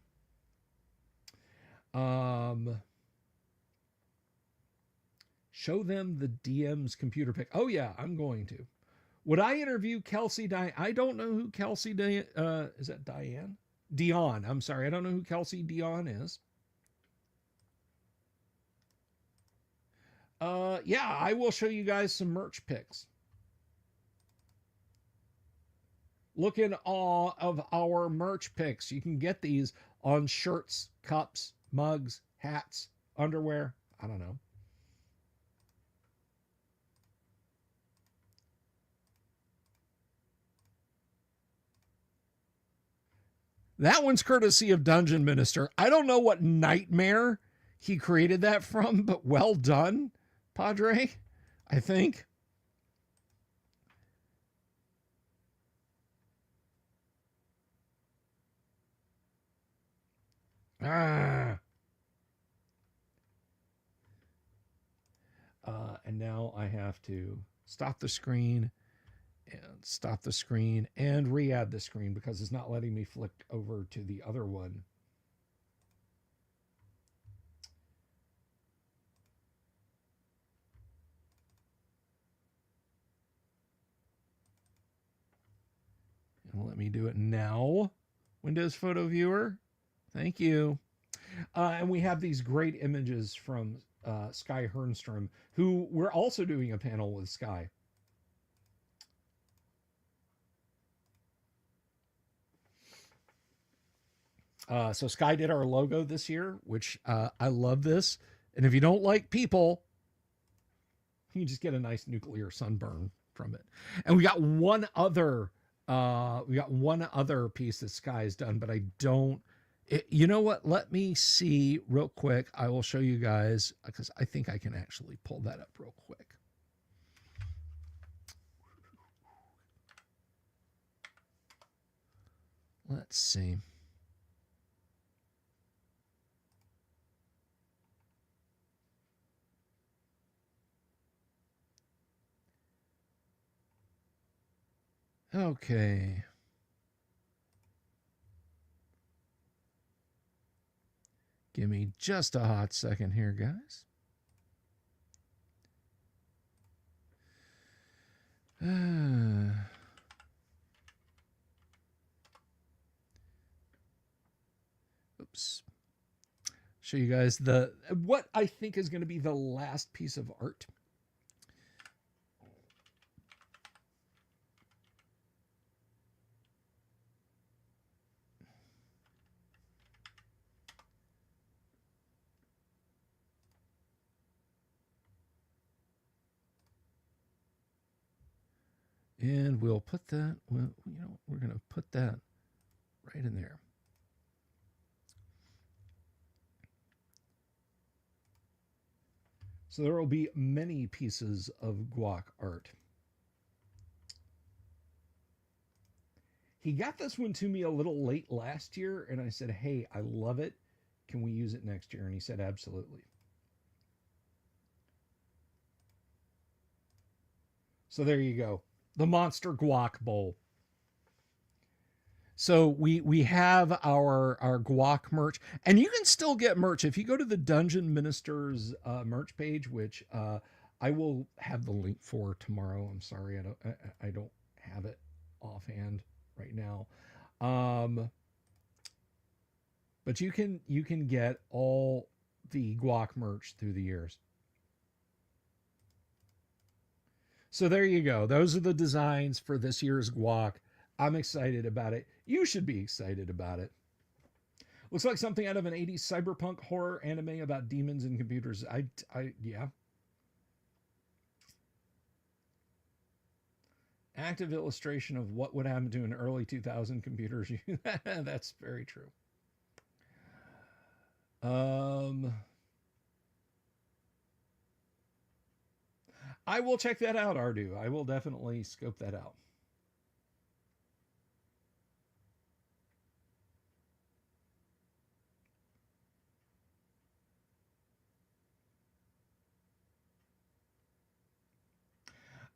Show them the DM's computer pic. Oh yeah, I'm going to. Would I interview Kelsey Diane? I don't know who Kelsey Diane. Is that Diane? Dion. I'm sorry, I don't know who Kelsey Dion is. Yeah, I will show you guys some merch pics. Look in awe of our merch picks. You can get these on shirts, cups, mugs, hats, underwear. I don't know. That one's courtesy of Dungeon Minister. I don't know what nightmare he created that from, but well done, Padre, I think. Ah. And now I have to stop the screen and re-add the screen because it's not letting me flick over to the other one. And let me do it now. Windows Photo Viewer. Thank you. And we have these great images from Sky Hernstrom, who we're also doing a panel with Sky. So Sky did our logo this year, which I love this. And if you don't like people, you can just get a nice nuclear sunburn from it. And we got one other piece that Sky has done, but I don't. You know what? Let me see real quick. I will show you guys because I think I can actually pull that up real quick. Let's see. Okay. Give me just a hot second here, guys. Oops. Show you guys what I think is going to be the last piece of art. And we'll put that, well, we're going to put that right in there. So there will be many pieces of guac art. He got this one to me a little late last year, and I said, hey, I love it. Can we use it next year? And he said, absolutely. So there you go. The Monster Guac Bowl. So we have our guac merch, and you can still get merch if you go to the Dungeon Ministers merch page, which I will have the link for tomorrow. I'm sorry, I don't have it offhand right now, but you can get all the guac merch through the years. So there you go. Those are the designs for this year's guac. I'm excited about it. You should be excited about it. Looks like something out of an 80s cyberpunk horror anime about demons and computers. Yeah. Active illustration of what would happen to an early 2000 computers. That's very true. Um, I will check that out, Ardu. I will definitely scope that out.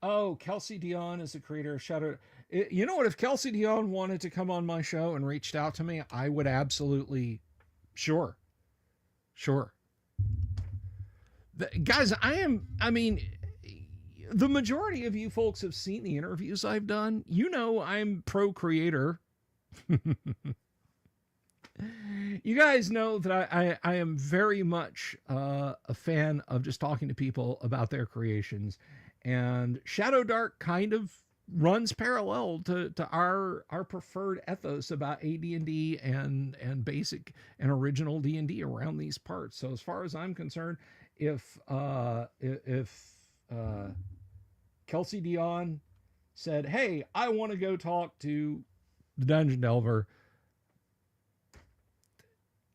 Oh, Kelsey Dion is the creator of Shadow. You know what? If Kelsey Dion wanted to come on my show and reached out to me, I would absolutely, sure, sure. Guys, I mean, the majority of you folks have seen the interviews I've done. You know, I'm pro creator. You guys know that I am very much a fan of just talking to people about their creations. And Shadow Dark kind of runs parallel to our preferred ethos about AD&D and basic and original D&D around these parts. So as far as I'm concerned, if Kelsey Dion said, "Hey, I want to go talk to the Dungeon Delver,"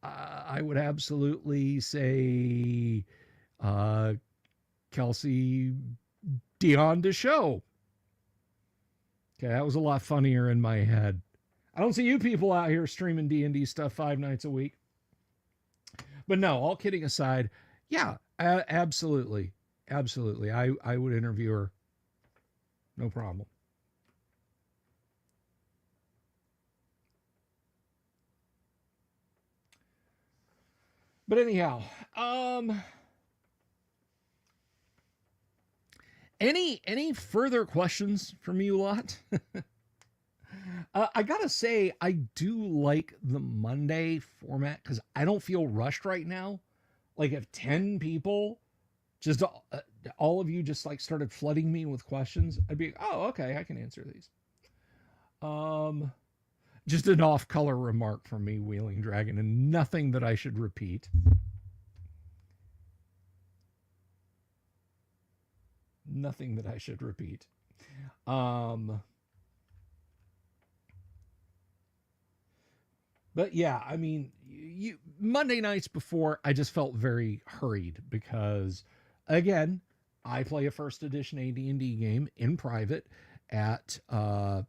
I would absolutely say, uh, Kelsey Dion to show. Okay, that was a lot funnier in my head. I don't see you people out here streaming D&D stuff 5 nights a week. But no, all kidding aside, yeah, absolutely. Absolutely. I would interview her. No problem. But anyhow, any further questions from you lot? I gotta say, I do like the Monday format because I don't feel rushed right now. Like if 10 people, just all of you, just like started flooding me with questions, I'd be, oh, okay, I can answer these. Um, just an off-color remark from me, Wheeling Dragon, and nothing that I should repeat. Nothing that I should repeat. Um, But yeah, I mean, Monday nights before, I just felt very hurried because, again, I play a first edition AD&D game in private at 10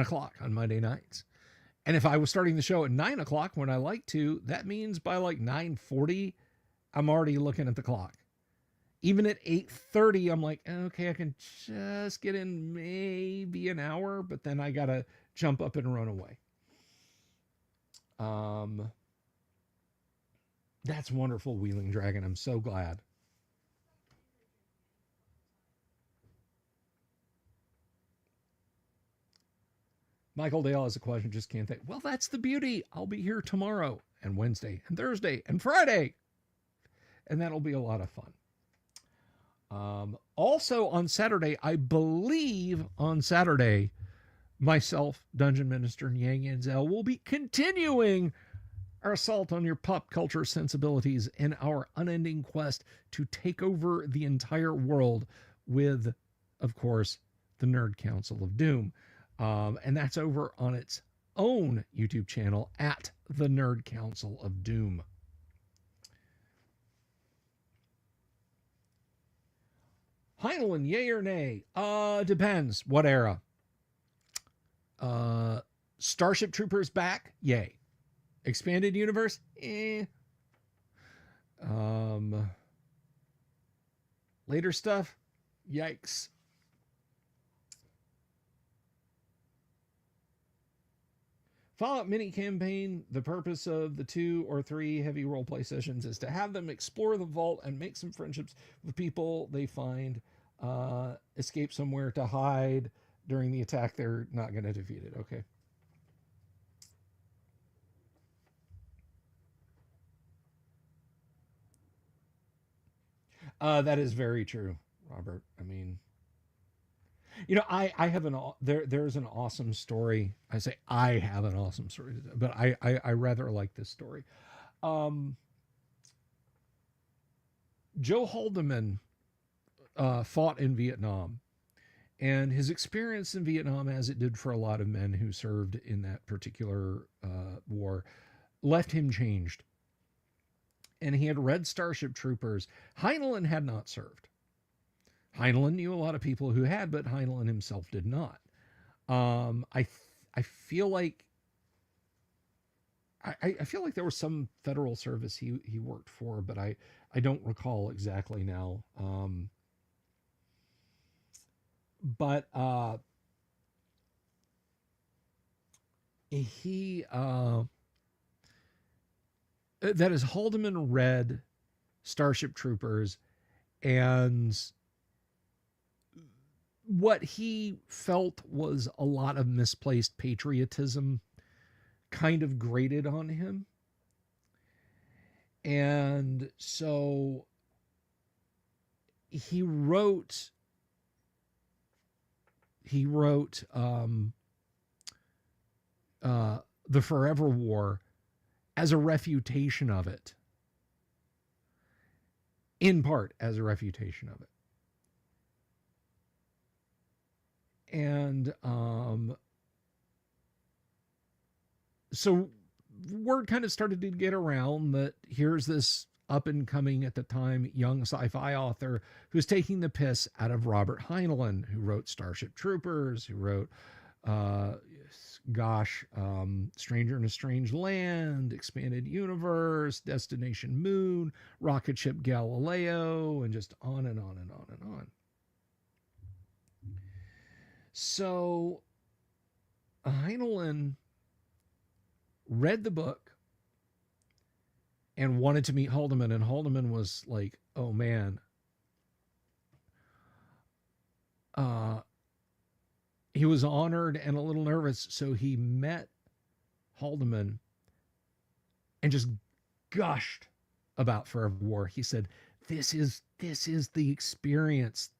o'clock on Monday nights. And if I was starting the show at 9 o'clock when I like to, that means by like 9:40, I'm already looking at the clock. Even at 8:30, I'm like, okay, I can just get in maybe an hour, but then I gotta jump up and run away. Um, that's wonderful, Wheeling Dragon. I'm so glad. Michael Dale has a question. Just can't think. Well, that's the beauty. I'll be here tomorrow and Wednesday and Thursday and Friday, and that'll be a lot of fun. Also on Saturday, I believe on Saturday, myself, Dungeon Minister and Yang Enzel will be continuing our assault on your pop culture sensibilities in our unending quest to take over the entire world with, of course, the Nerd Council of Doom. And that's over on its own YouTube channel at the Nerd Council of Doom. Heinlein, yay or nay? Depends. What era? Starship Troopers back? Yay. Expanded universe? Eh. Um, Later stuff? Yikes. Fallout mini campaign. The purpose of the 2 or 3 heavy roleplay sessions is to have them explore the vault and make some friendships with people they find, escape somewhere to hide during the attack. They're not going to defeat it. Okay. That is very true, Robert. I mean, I have there's an awesome story. I say I have an awesome story, but I rather like this story. Um, Joe Haldeman fought in Vietnam, And his experience in Vietnam, as it did for a lot of men who served in that particular war, left him changed. And he had read Starship Troopers. Heinlein had not served. Heinlein knew a lot of people who had, but Heinlein himself did not. I feel like I feel like there was some federal service he worked for, but I don't recall exactly now. But he that is Haldeman read Starship Troopers, and what he felt was a lot of misplaced patriotism kind of grated on him. And so he wrote the Forever War as a refutation of it, in part as a refutation of it. And so word kind of started to get around that here's this up and coming at the time young sci-fi author who's taking the piss out of Robert Heinlein, who wrote Starship Troopers, who wrote Stranger in a Strange Land, Expanded Universe, Destination Moon, Rocket Ship Galileo, and just on and on and on and on. So Heinlein read the book and wanted to meet Haldeman, and Haldeman was like, oh man. He was honored and a little nervous, so he met Haldeman and just gushed about Forever War. He said, this is the experience.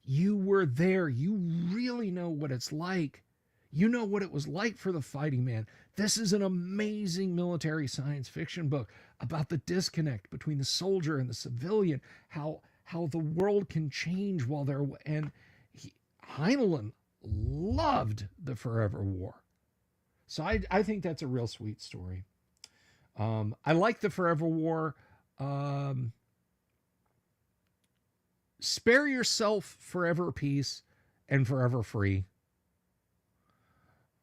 You were there. You really know what it's like. You know what it was like for the fighting man. This is an amazing military science fiction book about the disconnect between the soldier and the civilian, how the world can change while they're, and Heinlein loved the Forever War. So I think that's a real sweet story. I like the Forever War. Spare yourself Forever Peace and Forever Free.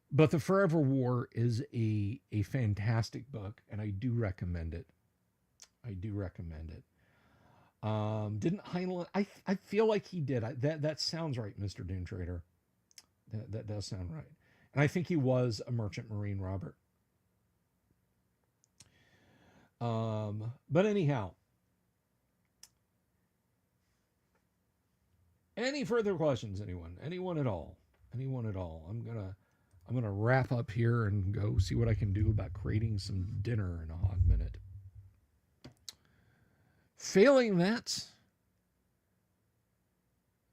But the Forever War is a fantastic book, and I do recommend it. I do recommend it. Didn't Heinlein? I feel like he did. That sounds right, Mr. Doom Trader. That does sound right. And I think he was a merchant marine, Robert. But anyhow, any further questions? Anyone at all? Anyone at all? I'm gonna wrap up here and go see what I can do about creating some dinner in a hot minute. Failing that,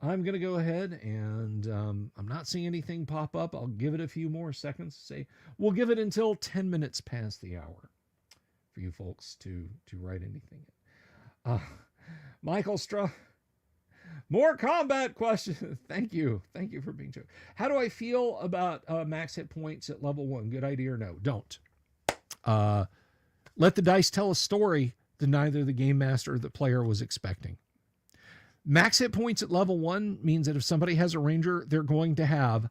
I'm going to go ahead and I'm not seeing anything pop up. I'll give it a few more seconds. Say we'll give it until 10 minutes past the hour for you folks to write anything. Michael Straw, more combat questions. Thank you for being true. How do I feel about max hit points at level 1? Good idea or no? Don't. Let the dice tell a story that neither the game master or the player was expecting. Max hit points at level 1 means that if somebody has a ranger, they're going to have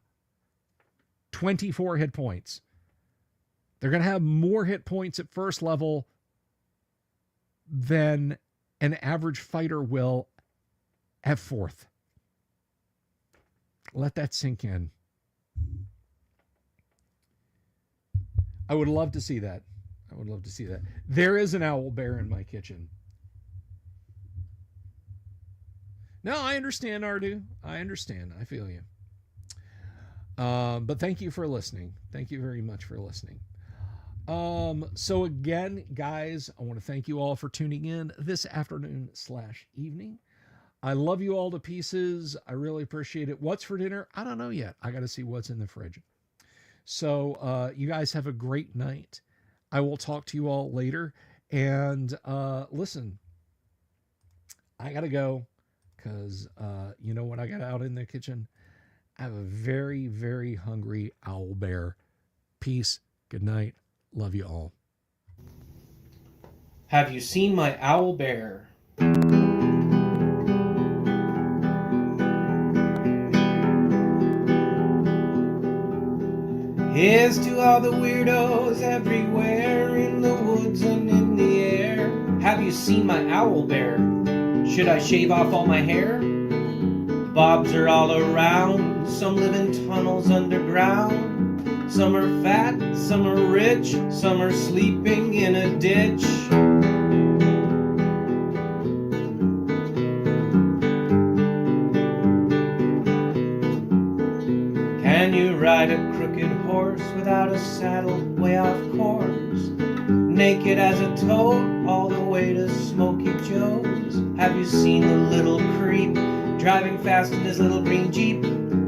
24 hit points. They're going to have more hit points at first level than an average fighter will at 4th. Let that sink in. I would love to see that. There is an owl bear in my kitchen. No, I understand, Ardu. I understand. I feel you. But thank you for listening. Thank you very much for listening. So again, guys, I want to thank you all for tuning in this afternoon/evening. I love you all to pieces. I really appreciate it. What's for dinner? I don't know yet. I got to see what's in the fridge. So you guys have a great night. I will talk to you all later. And listen, I got to go, because you know, when I got out in the kitchen, I have a very, very hungry owl bear. Peace. Good night. Love you all. Have you seen my owl bear? Here's to all the weirdos everywhere, in the woods and in the air. Have you seen my owl bear? Should I shave off all my hair? Bobs are all around, some live in tunnels underground. Some are fat, some are rich, some are sleeping in a ditch. Can you ride a crooked horse without a saddle, way off course? Naked as a toad, all the way to Smoky Joe's. Have you seen the little creep driving fast in his little green Jeep?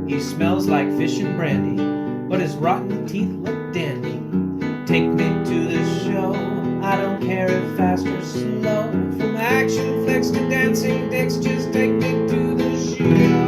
He smells like fish and brandy, but his rotten teeth look dandy. Take me to the show, I don't care if fast or slow. From action flicks to dancing dicks, just take me to the show.